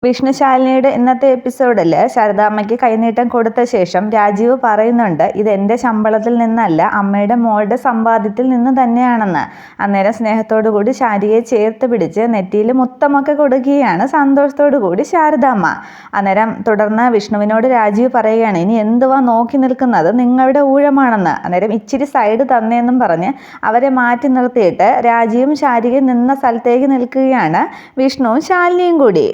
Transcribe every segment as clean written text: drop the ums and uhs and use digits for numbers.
വിഷ്ണുശാലിനിയുടെ ഇന്നത്തെ എപ്പിസോഡിൽ ശാരദാമ്മയ്ക്ക് കൈനീട്ടം കൊടുത്ത ശേഷം രാജീവ് പറയുന്നുണ്ട്, ഇത് എൻ്റെ ശമ്പളത്തിൽ നിന്നല്ല, അമ്മയുടെ മോളുടെ സമ്പാദ്യത്തിൽ നിന്ന് തന്നെയാണെന്ന്. അന്നേരം സ്നേഹത്തോടു കൂടി ശാരികയെ ചേർത്ത് പിടിച്ച് നെറ്റിയിൽ മുത്തമൊക്കെ കൊടുക്കുകയാണ് സന്തോഷത്തോടു കൂടി ശാരദാമ്മ. അന്നേരം തുടർന്ന് വിഷ്ണുവിനോട് രാജീവ് പറയുകയാണ്, ഇനി എന്തുവാ നോക്കി നിൽക്കുന്നത്, നിങ്ങളുടെ ഊഴമാണെന്ന്. അന്നേരം ഇച്ചിരി സൈഡ് തന്നേന്നും പറഞ്ഞ് അവരെ മാറ്റി നിർത്തിയിട്ട് രാജീവും ശാരികയും നിന്ന സ്ഥലത്തേക്ക് നിൽക്കുകയാണ് വിഷ്ണുവും ശാലിനിയും കൂടി.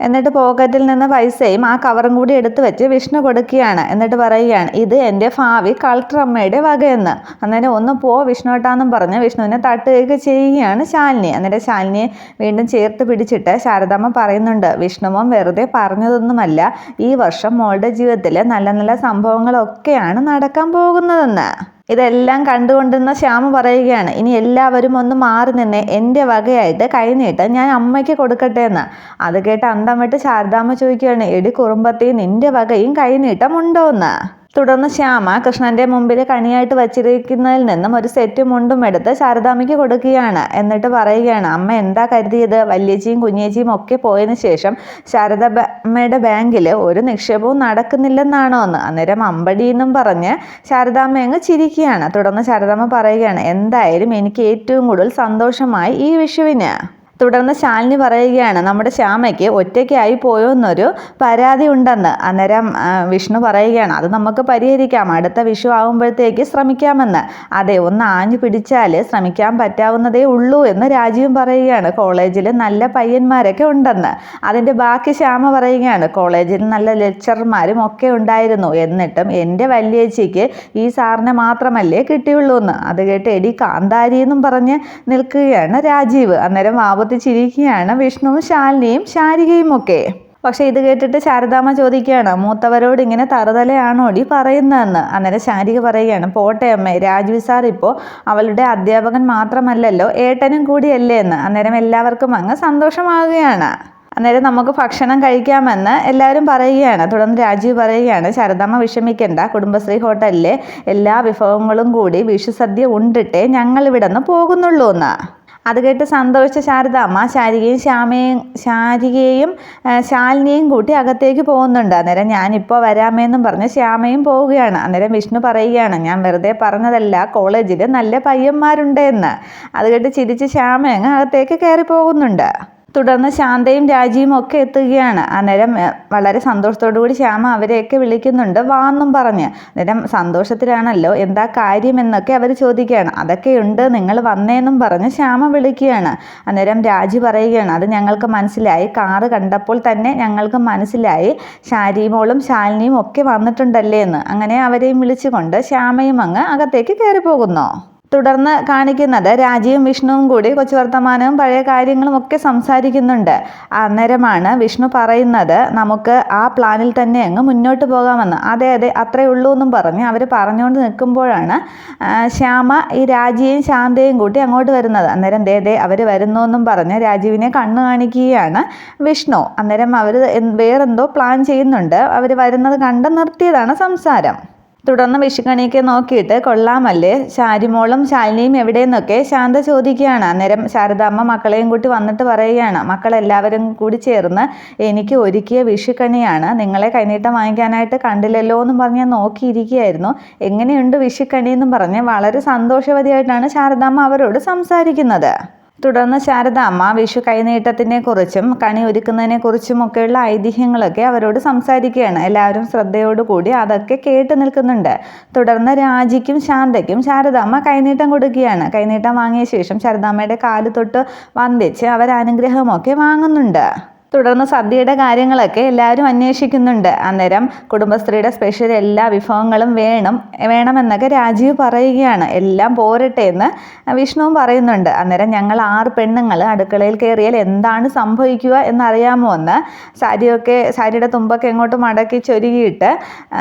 എന്നിട്ട് പോക്കറ്റിൽ നിന്ന് പൈസയും ആ കവറും കൂടി എടുത്തു വെച്ച് വിഷ്ണു കൊടുക്കുകയാണ്. എന്നിട്ട് പറയുകയാണ്, ഇത് എൻ്റെ ഭാവി കളക്ടർ അമ്മയുടെ വകയെന്ന്. അന്നേരം ഒന്ന് പോ വിഷ്ണുട്ടാന്നും പറഞ്ഞ് വിഷ്ണുവിനെ തട്ടുകയൊക്കെ ചെയ്യുകയാണ് ശാലിനി. എന്നിട്ട് ശാലിനിയെ വീണ്ടും ചേർത്ത് പിടിച്ചിട്ട് ശാരദാമ്മ പറയുന്നുണ്ട്, വിഷ്ണുവും വെറുതെ പറഞ്ഞതൊന്നുമല്ല, ഈ വർഷം മോളുടെ ജീവിതത്തിൽ നല്ല നല്ല സംഭവങ്ങളൊക്കെയാണ് നടക്കാൻ പോകുന്നതെന്ന്. ഇതെല്ലാം കണ്ടുകൊണ്ടിരുന്ന ശ്യാമ പറയുകയാണ്, ഇനി എല്ലാവരും ഒന്ന് മാറി നിന്നേ, എൻ്റെ വകയായിട്ട് കൈനീട്ട് ഞാൻ അമ്മയ്ക്ക് കൊടുക്കട്ടെ എന്ന്. അത് കേട്ട് അന്തം വിട്ട് ശാരദാമ്മ ചോദിക്കുകയാണ്, എടി കുറുമ്പത്തി, നിൻ്റെ വകയും കൈനീട്ടമുണ്ടോ എന്ന്. തുടർന്ന് ശ്യാമ കൃഷ്ണന്റെ മുമ്പിൽ കണിയായിട്ട് വച്ചിരിക്കുന്നതിൽ നിന്നും ഒരു സെറ്റ് മുണ്ടും എടുത്ത് ശാരദാമ്മയ്ക്ക് കൊടുക്കുകയാണ്. എന്നിട്ട് പറയുകയാണ്, അമ്മ എന്താ കരുതിയത്, വല്യേച്ചിയും കുഞ്ഞേച്ചിയും ഒക്കെ പോയതിനു ശേഷം ശാരദാമ്മയുടെ ബാങ്കിൽ ഒരു നിക്ഷേപവും നടക്കുന്നില്ലെന്നാണോ എന്ന്. അന്നേരം അമ്പടി എന്നും പറഞ്ഞ് ശാരദാമ്മ അങ്ങ് ചിരിക്കുകയാണ്. തുടർന്ന് ശാരദാമ്മ പറയുകയാണ്, എന്തായാലും എനിക്ക് ഏറ്റവും കൂടുതൽ സന്തോഷമായി ഈ വിഷുവിന്. തുടർന്ന് ശാലിനി പറയുകയാണ്, നമ്മുടെ ശ്യാമയ്ക്ക് ഒറ്റയ്ക്കായി പോയോ എന്നൊരു പരാതി ഉണ്ടെന്ന്. അന്നേരം വിഷ്ണു പറയുകയാണ്, അത് നമുക്ക് പരിഹരിക്കാം, അടുത്ത വിഷു ആകുമ്പോഴത്തേക്ക് ശ്രമിക്കാമെന്ന്. അതെ, ഒന്ന് ആഞ്ഞു പിടിച്ചാൽ ശ്രമിക്കാൻ പറ്റാവുന്നതേ ഉള്ളൂ എന്ന് രാജീവും പറയുകയാണ്. കോളേജിൽ നല്ല പയ്യന്മാരൊക്കെ ഉണ്ടെന്ന്. അതിൻ്റെ ബാക്കി ശ്യാമ പറയുകയാണ്, കോളേജിൽ നല്ല ലെക്ചർമാരും ഒക്കെ ഉണ്ടായിരുന്നു, എന്നിട്ടും എൻ്റെ വല്യേച്ചിക്ക് ഈ സാറിനെ മാത്രമല്ലേ കിട്ടിയുള്ളൂ എന്ന്. അത് കേട്ട് എടി കാന്താരി എന്നും പറഞ്ഞ് നിൽക്കുകയാണ് രാജീവ്. അന്നേരം ചിരിക്കുകയാണ് വിഷ്ണുവും ശാലിനിയും ശാരികയും ഒക്കെ. പക്ഷെ ഇത് കേട്ടിട്ട് ശാരദാമ്മ ചോദിക്കുകയാണ്, മൂത്തവരോട് ഇങ്ങനെ തറുതലയാണോടി പറയുന്നതെന്ന്. അന്നേരം ശാരിക പറയുകയാണ്, പോട്ടെ അമ്മേ, രാജീവ് സാർ ഇപ്പോൾ അവളുടെ അധ്യാപകൻ മാത്രമല്ലല്ലോ, ഏട്ടനും കൂടിയല്ലേ എന്ന്. അന്നേരം എല്ലാവർക്കും അങ്ങ് സന്തോഷമാകുകയാണ്. അന്നേരം നമുക്ക് ഭക്ഷണം കഴിക്കാമെന്ന് എല്ലാവരും പറയുകയാണ്. തുടർന്ന് രാജീവ് പറയുകയാണ്, ശാരദാമ്മ വിഷമിക്കേണ്ട, കുടുംബശ്രീ ഹോട്ടലിലെ എല്ലാ വിഭവങ്ങളും കൂടി വിഷുസദ്യ ഉണ്ടിട്ടേ ഞങ്ങൾ ഇവിടെ നിന്ന് പോകുന്നുള്ളൂ എന്ന്. അത് കേട്ട് സന്തോഷിച്ച ശാരദാമ്മ ശാരികയെയും ശാലിനിയെയും കൂട്ടി അകത്തേക്ക് പോകുന്നുണ്ട്. അന്നേരം ഞാനിപ്പോൾ വരാമെന്നും പറഞ്ഞ് ശ്യാമയും പോവുകയാണ്. അന്നേരം വിഷ്ണു പറയുകയാണ്, ഞാൻ വെറുതെ പറഞ്ഞതല്ല, കോളേജിൽ നല്ല പയ്യന്മാരുണ്ട് എന്ന്. അത് കേട്ട് ചിരിച്ച് ശ്യാമ അങ്ങ് അകത്തേക്ക് കയറി പോകുന്നുണ്ട്. തുടർന്ന് ശാന്തയും രാജിയും ഒക്കെ എത്തുകയാണ്. അന്നേരം വളരെ സന്തോഷത്തോടു കൂടി ശ്യാമ അവരെയൊക്കെ വിളിക്കുന്നുണ്ട്, വാന്നും പറഞ്ഞ്. അന്നേരം സന്തോഷത്തിലാണല്ലോ, എന്താ കാര്യമെന്നൊക്കെ അവർ ചോദിക്കുകയാണ്. അതൊക്കെയുണ്ട്, നിങ്ങൾ വന്നേന്നും പറഞ്ഞ് ശ്യാമ വിളിക്കുകയാണ്. അന്നേരം രാജി പറയുകയാണ്, അത് ഞങ്ങൾക്ക് മനസ്സിലായി, കാറ് കണ്ടപ്പോൾ തന്നെ ഞങ്ങൾക്ക് മനസ്സിലായി, ശാരിമോളും ശാലിനിയും ഒക്കെ വന്നിട്ടുണ്ടല്ലേ എന്ന്. അങ്ങനെ അവരെയും വിളിച്ചുകൊണ്ട് ശ്യാമയും അങ്ങ് അകത്തേക്ക് കയറി പോകുന്നു. തുടർന്ന് കാണിക്കുന്നത് രാജിയും വിഷ്ണുവും കൂടി കൊച്ചു വർത്തമാനവും പഴയ കാര്യങ്ങളും ഒക്കെ സംസാരിക്കുന്നുണ്ട്. അന്നേരമാണ് വിഷ്ണു പറയുന്നത്, നമുക്ക് ആ പ്ലാനിൽ തന്നെ അങ്ങ് മുന്നോട്ട് പോകാമെന്ന്. അതെ അതെ, അത്രേ ഉള്ളൂ എന്നും പറഞ്ഞ് അവർ പറഞ്ഞുകൊണ്ട് നിൽക്കുമ്പോഴാണ് ശ്യാമ ഈ രാജിയെയും ശാന്തയും കൂട്ടി അങ്ങോട്ട് വരുന്നത്. അന്നേരം ദേ അവർ വരുന്നു എന്നും പറഞ്ഞ് രാജീവിനെ കണ്ണു കാണിക്കുകയാണ് വിഷ്ണു. അന്നേരം അവർ വേറെന്തോ പ്ലാൻ ചെയ്യുന്നുണ്ട്. അവർ വരുന്നത് കണ്ട് നിർത്തിയതാണ് സംസാരം. തുടർന്ന് വിഷുക്കണിയൊക്കെ നോക്കിയിട്ട്, കൊള്ളാമല്ലേ, ശാരിമോളും ശാലിനിയും എവിടെയെന്നൊക്കെ ശാന്ത ചോദിക്കുകയാണ്. അന്നേരം ശാരദാമ്മ മക്കളെയും കൂട്ടി വന്നിട്ട് പറയുകയാണ്, മക്കളെല്ലാവരും കൂടി ചേർന്ന് എനിക്ക് ഒരുക്കിയ വിഷുക്കണിയാണ്, നിങ്ങളെ കൈനീട്ടം വാങ്ങിക്കാനായിട്ട് കണ്ടില്ലല്ലോ എന്നും പറഞ്ഞ് നോക്കിയിരിക്കുകയായിരുന്നു, എങ്ങനെയുണ്ട് വിഷുക്കണി എന്നും പറഞ്ഞ് വളരെ സന്തോഷവതിയായിട്ടാണ് ശാരദാമ്മ അവരോട് സംസാരിക്കുന്നത്. തുടർന്ന് ശാരദാമ്മ വിഷു കൈനീട്ടത്തിനെ കുറിച്ചും കണി ഒരുക്കുന്നതിനെ കുറിച്ചും ഒക്കെയുള്ള ഐതിഹ്യങ്ങളൊക്കെ അവരോട് സംസാരിക്കുകയാണ്. എല്ലാവരും ശ്രദ്ധയോടുകൂടി അതൊക്കെ കേട്ട് നിൽക്കുന്നുണ്ട്. തുടർന്ന് രാജിക്കും ശാന്തയ്ക്കും ശാരദാമ്മ കൈനീട്ടം കൊടുക്കുകയാണ്. കൈനീട്ടം വാങ്ങിയ ശേഷം ശാരദാമ്മയുടെ കാല് തൊട്ട് വന്ദിച്ച് അവർ അനുഗ്രഹമൊക്കെ വാങ്ങുന്നുണ്ട്. തുടർന്ന് സദ്യയുടെ കാര്യങ്ങളൊക്കെ എല്ലാവരും അന്വേഷിക്കുന്നുണ്ട്. അന്നേരം കുടുംബശ്രീയുടെ സ്പെഷ്യൽ എല്ലാ വിഭവങ്ങളും വേണമെന്നൊക്കെ രാജീവ് പറയുകയാണ്. എല്ലാം പോരട്ടെ എന്ന് വിഷ്ണുവും പറയുന്നുണ്ട്. അന്നേരം ഞങ്ങൾ 6 പെണ്ണുങ്ങൾ അടുക്കളയിൽ കയറിയാൽ എന്താണ് സംഭവിക്കുക എന്നറിയാമോ എന്ന് സാരിയുടെ തുമ്പൊക്കെ എങ്ങോട്ട് മടക്കി ചൊരുകിയിട്ട്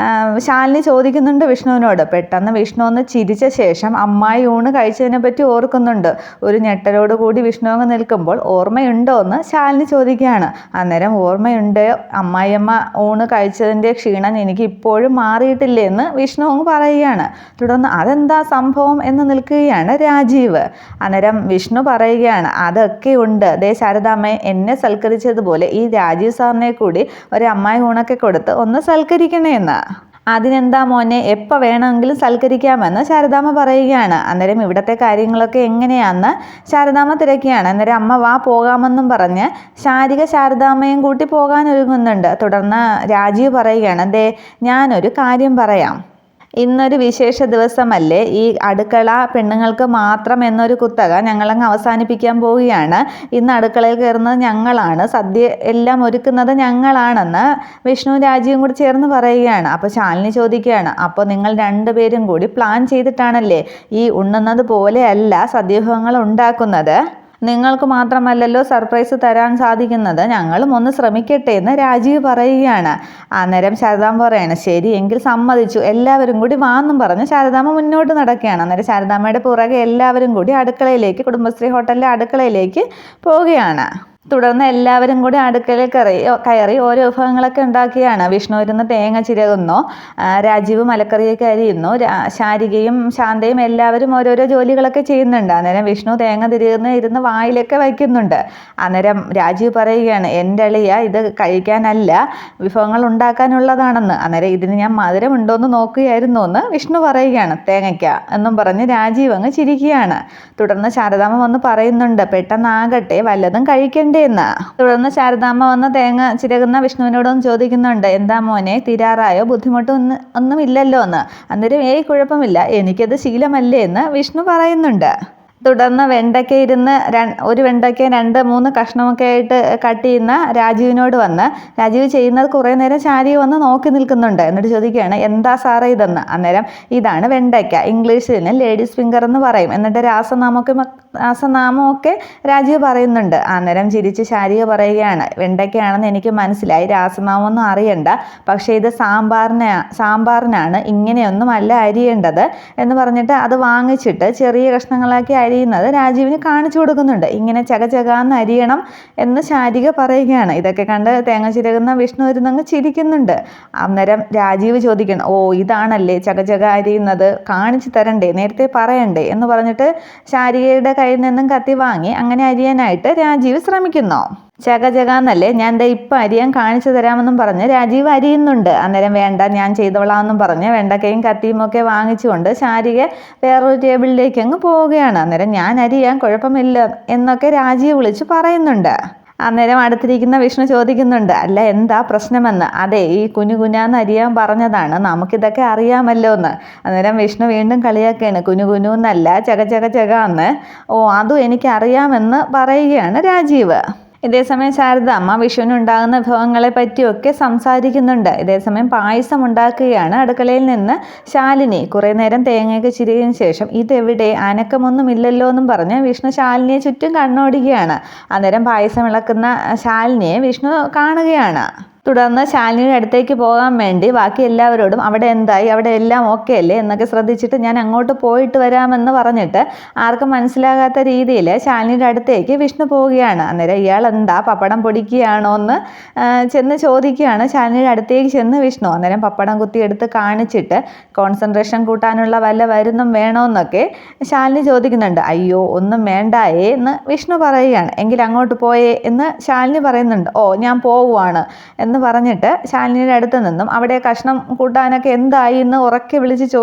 ശാലിനി ചോദിക്കുന്നുണ്ട് വിഷ്ണുവിനോട്. പെട്ടെന്ന് വിഷ്ണു ഒന്ന് ചിരിച്ച ശേഷം അമ്മായി ഊണ് കഴിച്ചതിനെ പറ്റി ഓർക്കുന്നുണ്ട്. ഒരു ഞെട്ടലോട് കൂടി വിഷ്ണു അങ്ങ് നിൽക്കുമ്പോൾ ഓർമ്മയുണ്ടോ എന്ന് ശാലിനി ചോദിക്കുകയാണ്. അന്നേരം ഓർമ്മയുണ്ട്, അമ്മായിയമ്മ ഊണ് കഴിച്ചതിൻ്റെ ക്ഷീണം എനിക്ക് ഇപ്പോഴും മാറിയിട്ടില്ലേ എന്ന് വിഷ്ണു അങ്ങ് പറയുകയാണ്. തുടർന്ന് അതെന്താ സംഭവം എന്ന് നിൽക്കുകയാണ് രാജീവ്. അന്നേരം വിഷ്ണു പറയുകയാണ്, അതൊക്കെ ഉണ്ട്, ദേ ശാരദാമ്മ എന്നെ സൽക്കരിച്ചതുപോലെ ഈ രാജീവ് സാറിനെ കൂടി ഒരു അമ്മായി ഊണൊക്കെ കൊടുത്ത് ഒന്ന് സൽക്കരിക്കണേ എന്ന്. അതിനെന്താ മോനെ, എപ്പോൾ വേണമെങ്കിലും സൽക്കരിക്കാമെന്ന് ശാരദാമ്മ പറയുകയാണ്. അന്നേരം ഇവിടുത്തെ കാര്യങ്ങളൊക്കെ എങ്ങനെയാണെന്ന് ശാരദാമ്മ തിരക്കുകയാണ്. അന്നേരം അമ്മ വാ പോകാമെന്നും പറഞ്ഞ് ശാരിക ശാരദാമ്മയും കൂട്ടി പോകാനൊരുങ്ങുന്നുണ്ട്. തുടർന്ന് രാജീവ് പറയുകയാണ്, ദേ ഞാനൊരു കാര്യം പറയാം, ഇന്നൊരു വിശേഷ ദിവസമല്ലേ, ഈ അടുക്കള പെണ്ണുങ്ങൾക്ക് മാത്രം എന്നൊരു കുത്തക ഞങ്ങളങ്ങ് അവസാനിപ്പിക്കാൻ പോവുകയാണ്. ഇന്ന് അടുക്കളയിൽ കയറുന്നത് ഞങ്ങളാണ്, സദ്യ എല്ലാം ഒരുക്കുന്നത് ഞങ്ങളാണെന്ന് വിഷ്ണു രാജീവും കൂടി ചേർന്ന് പറയുകയാണ്. അപ്പോൾ ശാലിനി ചോദിക്കുകയാണ്, അപ്പോൾ നിങ്ങൾ രണ്ടുപേരും കൂടി പ്ലാൻ ചെയ്തിട്ടാണല്ലേ ഈ ഉണ്ണുന്നത് പോലെയല്ല സദ്യവിഭവങ്ങൾ ഉണ്ടാക്കുന്നത്? നിങ്ങൾക്ക് മാത്രമല്ലല്ലോ സർപ്രൈസ് തരാൻ സാധിക്കുന്നത്, ഞങ്ങളും ഒന്ന് ശ്രമിക്കട്ടെ എന്ന് രാജീവ് പറയുകയാണ്. അന്നേരം ശാരദാമ്മ പറയാണ്, ശരി എങ്കിൽ സമ്മതിച്ചു, എല്ലാവരും കൂടി വാന്നും പറഞ്ഞ് ശാരദാമ്മ മുന്നോട്ട് നടക്കുകയാണ്. അന്നേരം ശാരദാമ്മയുടെ പുറകെ എല്ലാവരും കൂടി അടുക്കളയിലേക്ക്, കുടുംബശ്രീ ഹോട്ടലിലെ അടുക്കളയിലേക്ക് പോവുകയാണ്. തുടർന്ന് എല്ലാവരും കൂടി അടുക്കളയിൽ കയറി ഓരോ വിഭവങ്ങളൊക്കെ ഉണ്ടാക്കിയാണ്. വിഷ്ണു ഇരുന്ന് തേങ്ങ ചിരകുന്നു, രാജീവ് മലക്കറിയൊക്കെ അരിയുന്നു, ശാരികയും ശാന്തയും എല്ലാവരും ഓരോരോ ജോലികളൊക്കെ ചെയ്യുന്നുണ്ട്. അന്നേരം വിഷ്ണു തേങ്ങ ഇരുന്ന് വായിലൊക്കെ വയ്ക്കുന്നുണ്ട്. അന്നേരം രാജീവ് പറയുകയാണ്, എൻ്റെ അളിയ ഇത് കഴിക്കാനല്ല, വിഭവങ്ങൾ ഉണ്ടാക്കാനുള്ളതാണെന്ന്. അന്നേരം ഇതിന് ഞാൻ മധുരം ഉണ്ടോയെന്ന് നോക്കുകയായിരുന്നു എന്ന് വിഷ്ണു പറയുകയാണ്. തേങ്ങയ്ക്ക എന്നും പറഞ്ഞ് രാജീവ് അങ്ങ് ചിരിക്കുകയാണ്. തുടർന്ന് ശാരദാമ്മ വന്ന് പറയുന്നുണ്ട്, പെട്ടെന്നാകട്ടെ വല്ലതും കഴിക്കേണ്ടി എന്ന്. തുടർന്ന് ശാരദാമ്മ വന്ന് തേങ്ങ ചിരകുന്ന വിഷ്ണുവിനോടൊന്ന് ചോദിക്കുന്നുണ്ട്, എന്താ മോനെ തീരാറായോ, ഒന്നും ഇല്ലല്ലോ എന്ന്. അന്നേരം കുഴപ്പമില്ല, എനിക്കത് ശീലമല്ലേ എന്ന് വിഷ്ണു പറയുന്നുണ്ട്. തുടർന്ന് വെണ്ടയ്ക്ക ഒരു വെണ്ടയ്ക്ക 2-3 കഷ്ണമൊക്കെ ആയിട്ട് കട്ട് ചെയ്യുന്ന രാജീവിനോട് വന്ന് രാജീവ് ചെയ്യുന്നത് കുറേ നേരം ശാരിക വന്ന് നോക്കി നിൽക്കുന്നുണ്ട്. എന്നിട്ട് ചോദിക്കുകയാണ്, എന്താ സാറേ ഇതെന്ന്. അന്നേരം ഇതാണ് വെണ്ടയ്ക്ക, ഇംഗ്ലീഷിൽ ലേഡീസ് ഫിംഗർ എന്ന് പറയും. എന്നിട്ട് രാസനാമമൊക്കെ രാജീവ് പറയുന്നുണ്ട്. അന്നേരം ചിരിച്ച് ശാരിക പറയുകയാണ്, വെണ്ടയ്ക്കയാണെന്ന് എനിക്ക് മനസ്സിലായി, രാസനാമമൊന്നും അറിയണ്ട, പക്ഷേ ഇത് സാമ്പാറിനാണ്, ഇങ്ങനെയൊന്നും അല്ല അരിയേണ്ടത് എന്ന് പറഞ്ഞിട്ട് അത് വാങ്ങിച്ചിട്ട് ചെറിയ കഷ്ണങ്ങളാക്കി അരിയുന്നത് രാജീവിന് കാണിച്ചു കൊടുക്കുന്നുണ്ട്. ഇങ്ങനെ ചകചകാന്ന് അരിയണം എന്ന് ശാരിക പറയുകയാണ്. ഇതൊക്കെ കണ്ട് തേങ്ങ ചിരകുന്ന വിഷ്ണു ഇരുന്നങ്ങ് ചിരിക്കുന്നുണ്ട്. അന്നേരം രാജീവ് ചോദിക്കണം, ഓ ഇതാണല്ലേ ചകചക അരിയുന്നത്, കാണിച്ചു തരണ്ടേ, നേരത്തെ പറയണ്ടേ എന്ന് പറഞ്ഞിട്ട് ശാരികയുടെ കയ്യിൽ നിന്നും കത്തി വാങ്ങി അങ്ങനെ അരിയാനായിട്ട് രാജീവ് ശ്രമിക്കുന്നു. ചകചകാന്നല്ലേ, ഞാൻ ദേ ഇപ്പം അരിയാൻ കാണിച്ചു തരാമെന്നും പറഞ്ഞ് രാജീവ് അരിയുന്നുണ്ട്. അന്നേരം വേണ്ട ഞാൻ ചെയ്തോളാമെന്നും പറഞ്ഞ് വെണ്ടക്കയും കത്തിയും ഒക്കെ വാങ്ങിച്ചുകൊണ്ട് ശാരിക വേറൊരു ടേബിളിലേക്ക് അങ്ങ് പോവുകയാണ്. അന്നേരം ഞാൻ അരിയാൻ കുഴപ്പമില്ല എന്നൊക്കെ രാജീവ് വിളിച്ച് പറയുന്നുണ്ട്. അന്നേരം അടുത്തിരിക്കുന്ന വിഷ്ണു ചോദിക്കുന്നുണ്ട്, അല്ല എന്താ പ്രശ്നമെന്ന്. അതെ ഈ കുനുകുനാന്ന് അരിയാൻ പറഞ്ഞതാണ്, നമുക്കിതൊക്കെ അറിയാമല്ലോ എന്ന്. അന്നേരം വിഷ്ണു വീണ്ടും കളിയാക്കുകയാണ്, കുനുകുനു എന്നല്ല ചക എന്ന്. ഓ അതും എനിക്കറിയാമെന്ന് പറയുകയാണ് രാജീവ്. ഇതേസമയം ശാരദാമ്മ വിഷുവിനുണ്ടാകുന്ന വിഭവങ്ങളെ പറ്റിയൊക്കെ സംസാരിക്കുന്നുണ്ട്. ഇതേസമയം പായസം ഉണ്ടാക്കുകയാണ് അടുക്കളയിൽ നിന്ന് ശാലിനി. കുറേ നേരം തേങ്ങയൊക്കെ ചിരിയതിനു ശേഷം ഇതെവിടെ, അനക്കമൊന്നുമില്ലല്ലോ എന്നും പറഞ്ഞ് വിഷ്ണു ശാലിനിയെ ചുറ്റും കണ്ണോടിക്കുകയാണ്. അന്നേരം പായസം ഇളക്കുന്ന ശാലിനിയെ വിഷ്ണു കാണുകയാണ്. തുടർന്ന് ശാലിനിയുടെ അടുത്തേക്ക് പോകാൻ വേണ്ടി ബാക്കി എല്ലാവരോടും അവിടെ എന്തായി, അവിടെ എല്ലാം ഓക്കെ അല്ലേ എന്നൊക്കെ ശ്രദ്ധിച്ചിട്ട് ഞാൻ അങ്ങോട്ട് പോയിട്ട് വരാമെന്ന് പറഞ്ഞിട്ട് ആർക്കും മനസ്സിലാകാത്ത രീതിയിൽ ശാലിനിയുടെ അടുത്തേക്ക് വിഷ്ണു പോവുകയാണ്. അന്നേരം ഇയാൾ എന്താ പപ്പടം പൊടിക്കുകയാണോ എന്ന് ചെന്ന് ചോദിക്കുകയാണ് ശാലിനിയുടെ അടുത്തേക്ക് ചെന്ന് വിഷ്ണു. അന്നേരം പപ്പടം കുത്തിയെടുത്ത് കാണിച്ചിട്ട് കോൺസെൻട്രേഷൻ കൂട്ടാനുള്ള വല്ല മരുന്നും വേണമെന്നൊക്കെ ശാലിനി ചോദിക്കുന്നുണ്ട്. അയ്യോ ഒന്നും വേണ്ടായേ എന്ന് വിഷ്ണു പറയുകയാണ്. എങ്കിൽ അങ്ങോട്ട് പോയേ എന്ന് ശാലിനി പറയുന്നുണ്ട്. ഓ ഞാൻ പോവുകയാണ് എന്ന് പറഞ്ഞിട്ട് ശാലിനിയുടെ അടുത്ത് നിന്നും അവിടെ കഷ്ണം കൂട്ടാനൊക്കെ എന്തായി എന്ന് ഉറക്കെ വിളിച്ച്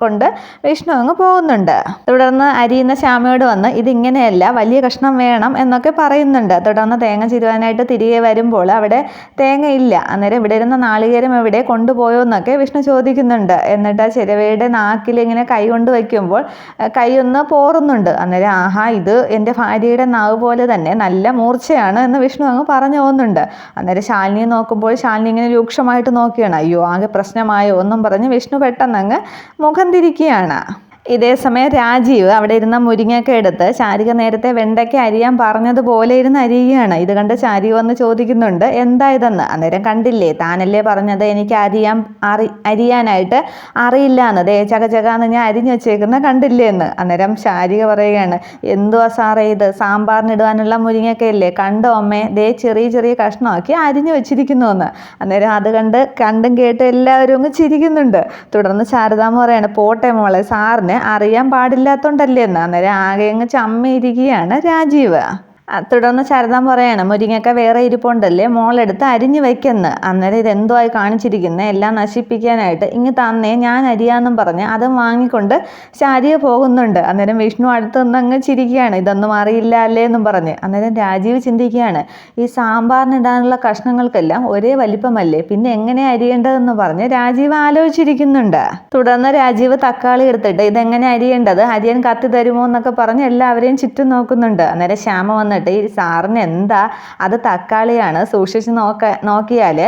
കൊണ്ട് വിഷ്ണു അങ്ങ് പോകുന്നുണ്ട്. തുടർന്ന് അരിയുന്ന ശ്യാമയോട് വന്ന് ഇതിങ്ങനെയല്ല, വലിയ കഷ്ണം വേണം എന്നൊക്കെ പറയുന്നുണ്ട്. തുടർന്ന് തേങ്ങ ചിരുവാനായിട്ട് തിരികെ വരുമ്പോൾ അവിടെ തേങ്ങ ഇല്ല. അന്നേരം ഇവിടെ ഇരുന്ന നാളികേരം എവിടെ കൊണ്ടുപോയോ എന്നൊക്കെ വിഷ്ണു ചോദിക്കുന്നുണ്ട്. എന്നിട്ട് ആ ചിരവയുടെ നാക്കിൽ ഇങ്ങനെ കൈ കൊണ്ട് വയ്ക്കുമ്പോൾ കൈ ഒന്ന് പോറുന്നുണ്ട്. അന്നേരം ആഹാ ഇത് എൻ്റെ ഭാര്യയുടെ നാവ് പോലെ തന്നെ നല്ല മൂർച്ചയാണ് എന്ന് വിഷ്ണു അങ്ങ് പറഞ്ഞു പോകുന്നുണ്ട്. അന്നേരം ശാലിനി നോക്കുമ്പോൾ ശാലിനി ഇങ്ങനെ രൂക്ഷമായിട്ട് നോക്കുകയാണ്. അയ്യോ ആകെ പ്രശ്നമായോ എന്നും പറഞ്ഞ് വിഷ്ണു പെട്ടെന്ന് അങ്ങ് മുഖം തിരിക്കുകയാണ്. ഇതേ സമയം രാജീവ് അവിടെ ഇരുന്ന മുരിങ്ങയൊക്കെ എടുത്ത് ശാരിക നേരത്തെ വെണ്ടയ്ക്ക അരിയാൻ പറഞ്ഞതുപോലെ ഇരുന്ന് അരിയുകയാണ്. ഇത് കണ്ട് ശാരിക വന്ന് ചോദിക്കുന്നുണ്ട് എന്താ ഇതെന്ന്. അന്നേരം കണ്ടില്ലേ, താനല്ലേ പറഞ്ഞത് എനിക്ക് അരിയാനായിട്ട് അറിയില്ല എന്ന്, ദേ ചകചകാന്ന് ഞാൻ അരിഞ്ഞു വെച്ചേക്കുന്ന കണ്ടില്ലേ എന്ന്. അന്നേരം ശാരിക പറയുകയാണ്, എന്തുവാ സാറേ ഇത്, സാമ്പാറിനിടുവാനുള്ള മുരിങ്ങയൊക്കെയല്ലേ, കണ്ടോ അമ്മേ, ദേ ചെറിയ ചെറിയ കഷ്ണമാക്കി അരിഞ്ഞു വെച്ചിരിക്കുന്നു എന്ന്. അന്നേരം അത് കണ്ടും കേട്ടും എല്ലാവരും അങ്ങ് ചിരിക്കുന്നുണ്ട്. തുടർന്ന് ശാരദാമ്മ പറയാണ്, പോട്ടെ മോളെ, സാറിന് അറിയാൻ പാടില്ലാത്തോണ്ടല്ലേ എന്ന്. അന്നേരം ആകെ അങ്ങ് ചമ്മിയിരിക്കുകയാണ് രാജീവ്. തുടർന്ന് ശാരദാമ്മ പറയാണ്, മുരിങ്ങക്ക വേറെ ഇരിപ്പുണ്ടല്ലേ, മോളെടുത്ത് അരിഞ്ഞു വയ്ക്കെന്ന്. അന്നേരം ഇതെന്തുമായി കാണിച്ചിരിക്കുന്നത്, എല്ലാം നശിപ്പിക്കാനായിട്ട്, ഇങ്ങ് തന്നേ ഞാൻ അരിയാന്നും പറഞ്ഞ് അത് വാങ്ങിക്കൊണ്ട് ശാരിക പോകുന്നുണ്ട്. അന്നേരം വിഷ്ണു അടുത്ത് നിന്ന് അങ്ങ് ചിരിക്കുകയാണ്, ഇതൊന്നും അറിയില്ല അല്ലേ എന്നും പറഞ്ഞ്. അന്നേരം രാജീവ് ചിന്തിക്കുകയാണ്, ഈ സാമ്പാറിനിടാനുള്ള കഷ്ണങ്ങൾക്കെല്ലാം ഒരേ വലിപ്പമല്ലേ, പിന്നെ എങ്ങനെ അരിയേണ്ടതെന്ന് പറഞ്ഞ് രാജീവ് ആലോചിച്ചിരിക്കുന്നുണ്ട്. തുടർന്ന് രാജീവ് തക്കാളി എടുത്തിട്ട് ഇതെങ്ങനെ അരിയേണ്ടത്, അരിയാൻ കത്തി തരുമോ എന്നൊക്കെ പറഞ്ഞ് എല്ലാവരെയും ചുറ്റും നോക്കുന്നുണ്ട്. അന്നേരം ശ്യാമ വന്നിട്ട്, ഈ സാറിന് എന്താ, അത് തക്കാളിയാണ്, സൂക്ഷിച്ച് നോക്കിയാൽ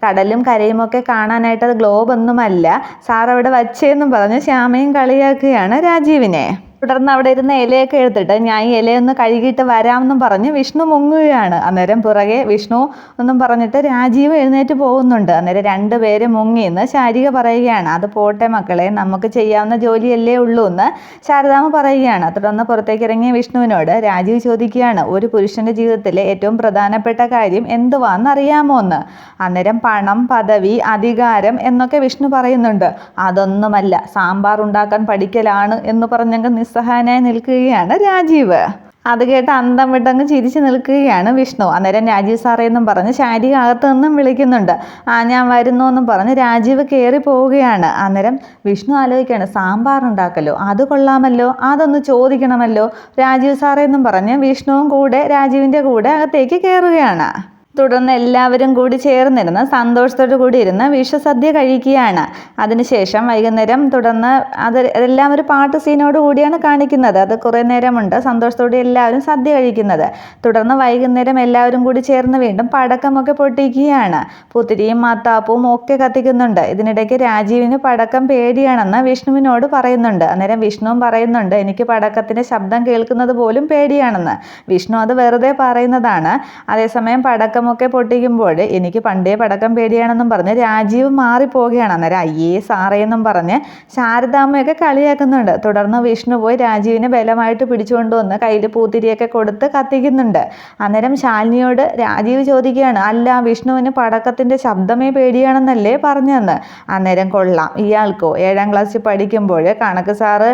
കടലും കരയും ഒക്കെ കാണാനായിട്ട് അത് ഗ്ലോബൊന്നുമല്ല, സാർ അവിടെ വച്ചേന്നും പറഞ്ഞ് ശ്യാമയും കളിയാക്കുകയാണ് രാജീവിനെ. തുടർന്ന് അവിടെ ഇരുന്ന ഇലയൊക്കെ എടുത്തിട്ട് ഞാൻ ഈ ഇലയൊന്ന് കഴുകിയിട്ട് വരാമെന്നും പറഞ്ഞ് വിഷ്ണു മുങ്ങുകയാണ്. അന്നേരം പുറകെ വിഷ്ണു എന്നും പറഞ്ഞിട്ട് രാജീവ് എഴുന്നേറ്റ് പോകുന്നുണ്ട്. അന്നേരം രണ്ടുപേരും മുങ്ങിയെന്ന് ശാരിക പറയുകയാണ്. അത് പോട്ടെ മക്കളെ, നമുക്ക് ചെയ്യാവുന്ന ജോലിയല്ലേ ഉള്ളൂ എന്ന് ശാരദാമ്മ പറയുകയാണ്. തുടർന്ന് പുറത്തേക്ക് ഇറങ്ങിയ വിഷ്ണുവിനോട് രാജീവ് ചോദിക്കുകയാണ്, ഒരു പുരുഷന്റെ ജീവിതത്തിലെ ഏറ്റവും പ്രധാനപ്പെട്ട കാര്യം എന്തുവാന്ന് അറിയാമോ എന്ന്. അന്നേരം പണം, പദവി, അധികാരം എന്നൊക്കെ വിഷ്ണു പറയുന്നുണ്ട്. അതൊന്നുമല്ല, സാമ്പാർ ഉണ്ടാക്കാൻ പഠിക്കലാണ് എന്ന് പറഞ്ഞെങ്കിൽ നിസ്സഹായനായി നിൽക്കുകയാണ് രാജീവ്. അത് കേട്ട് അന്തം വിട്ടങ്ങ് ചിരിച്ചു നിൽക്കുകയാണ് വിഷ്ണു. അന്നേരം രാജീവ് സാറേ എന്നും പറഞ്ഞ് ശാരിക അകത്ത് നിന്നും വിളിക്കുന്നുണ്ട്. ഞാൻ വരുന്നു എന്നും പറഞ്ഞ് രാജീവ് കയറി പോവുകയാണ്. അന്നേരം വിഷ്ണു ആലോചിക്കുകയാണ്, സാമ്പാർ ഉണ്ടാക്കല്ലോ, അത് കൊള്ളാമല്ലോ, അതൊന്ന് ചോദിക്കണമല്ലോ. രാജീവ് സാറേ എന്നും പറഞ്ഞ് വിഷ്ണുവും കൂടെ രാജീവിൻ്റെ കൂടെ അകത്തേക്ക് കയറുകയാണ്. തുടർന്ന് എല്ലാവരും കൂടി ചേർന്നിരുന്ന് സന്തോഷത്തോടു കൂടി ഇരുന്ന് വിഷുസദ്യ കഴിക്കുകയാണ്. അതിനുശേഷം വൈകുന്നേരം തുടർന്ന് അതെല്ലാം ഒരു പാട്ട് സീനോട് കൂടിയാണ് കാണിക്കുന്നത്. അത് കുറേ നേരമുണ്ട് സന്തോഷത്തോടെ എല്ലാവരും സദ്യ കഴിക്കുന്നത്. തുടർന്ന് വൈകുന്നേരം എല്ലാവരും കൂടി ചേർന്ന് വീണ്ടും പടക്കമൊക്കെ പൊട്ടിക്കുകയാണ്. പുത്തിരിയും മത്താപ്പവും ഒക്കെ കത്തിക്കുന്നുണ്ട്. ഇതിനിടയ്ക്ക് രാജീവിന് പടക്കം പേടിയാണെന്ന് വിഷ്ണുവിനോട് പറയുന്നുണ്ട്. അന്നേരം വിഷ്ണുവും പറയുന്നുണ്ട്, എനിക്ക് പടക്കത്തിൻ്റെ ശബ്ദം കേൾക്കുന്നത് പോലും പേടിയാണെന്ന്. വിഷ്ണു അത് വെറുതെ പറയുന്നതാണ്. അതേസമയം പടക്കം ഒക്കെ പൊട്ടിക്കുമ്പോൾ എനിക്ക് പണ്ടേ പടക്കം പേടിയാണെന്നും പറഞ്ഞ് രാജീവ് മാറിപ്പോവുകയാണ്. അന്നേരം അയ്യേ സാറേ എന്നും പറഞ്ഞ് ശാരദാമ്മയൊക്കെ കളിയാക്കുന്നുണ്ട്. തുടർന്ന് വിഷ്ണു പോയി രാജീവിനെ ബലമായിട്ട് പിടിച്ചുകൊണ്ടുവന്ന് കയ്യിൽ പൂത്തിരിയൊക്കെ കൊടുത്ത് കത്തിക്കുന്നുണ്ട്. അന്നേരം ശാലിനിയോട് രാജീവ് ചോദിക്കുകയാണ്, അല്ല വിഷ്ണുവിന് പടക്കത്തിൻ്റെ ശബ്ദമേ പേടിയാണെന്നല്ലേ പറഞ്ഞെന്ന്. അന്നേരം കൊള്ളാം, ഇയാൾക്കോ 7ാം ക്ലാസ്സിൽ പഠിക്കുമ്പോൾ കണക്ക് സാറ്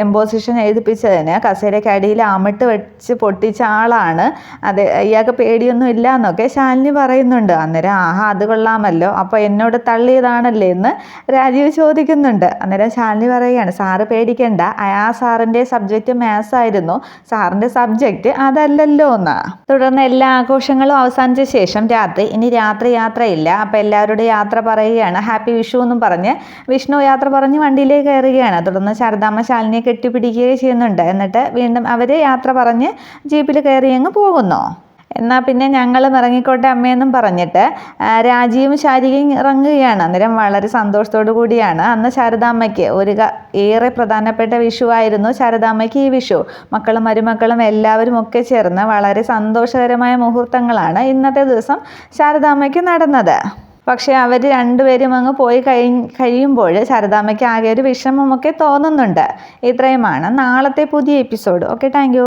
എംപോസിഷൻ എഴുതിപ്പിച്ചതിന് കസേരക്കടിയിൽ അമിട്ട് വെച്ച് പൊട്ടിച്ച ആളാണ്. അതെ, ഇയാൾക്ക് പേടിയൊന്നും ഇല്ല എന്നൊക്കെ ശാലിനി പറയുന്നുണ്ട്. അന്നേരം അത് കൊള്ളാമല്ലോ, അപ്പോൾ എന്നോട് തള്ളിയതാണല്ലേ എന്ന് രാജീവ് ചോദിക്കുന്നുണ്ട്. അന്നേരം ശാലിനി പറയുകയാണ്, സാറ് പേടിക്കണ്ട, ആ സാറിൻ്റെ സബ്ജക്റ്റ് മാത്സ് ആയിരുന്നു, സാറിൻ്റെ സബ്ജക്റ്റ് അതല്ലല്ലോ എന്ന്. തുടർന്ന് എല്ലാ ആഘോഷങ്ങളും അവസാനിച്ച ശേഷം ഇനി രാത്രി യാത്രയില്ല, അപ്പോൾ എല്ലാവരോടും യാത്ര പറയുകയാണ്. ഹാപ്പി വിഷു എന്നും പറഞ്ഞ് വിഷ്ണു യാത്ര പറഞ്ഞ് വണ്ടിയിലേക്ക് കയറുകയാണ്. തുടർന്ന് ശാരദാമ്മ ശാലിനിയെ കെട്ടിപ്പിടിക്കുകയും ചെയ്യുന്നുണ്ട്. എന്നിട്ട് വീണ്ടും അവർ യാത്ര പറഞ്ഞ് ജീപ്പിൽ കയറി അങ്ങ് പോകുന്നു. എന്നാൽ പിന്നെ ഞങ്ങളും ഇറങ്ങിക്കോട്ടെ അമ്മയെന്നും പറഞ്ഞിട്ട് രാജീവും ശാരികയും ഇറങ്ങുകയാണ്. അന്നേരം വളരെ സന്തോഷത്തോടു കൂടിയാണ് അന്ന് ശാരദാമ്മയ്ക്ക് ഏറെ പ്രധാനപ്പെട്ട വിഷുവായിരുന്നു ശാരദാമ്മയ്ക്ക് ഈ വിഷു. മക്കളും മരുമക്കളും എല്ലാവരും ഒക്കെ ചേർന്ന് വളരെ സന്തോഷകരമായ മുഹൂർത്തങ്ങളാണ് ഇന്നത്തെ ദിവസം ശാരദാമ്മയ്ക്ക് നടന്നത്. പക്ഷേ അവർ രണ്ടുപേരും അങ്ങ് പോയി കഴിയുമ്പോൾ ശാരദാമ്മയ്ക്ക് ആകെ ഒരു വിഷമമൊക്കെ തോന്നുന്നുണ്ട്. ഇത്രയുമാണ് നാളത്തെ പുതിയ എപ്പിസോഡ്. Okay, thank you.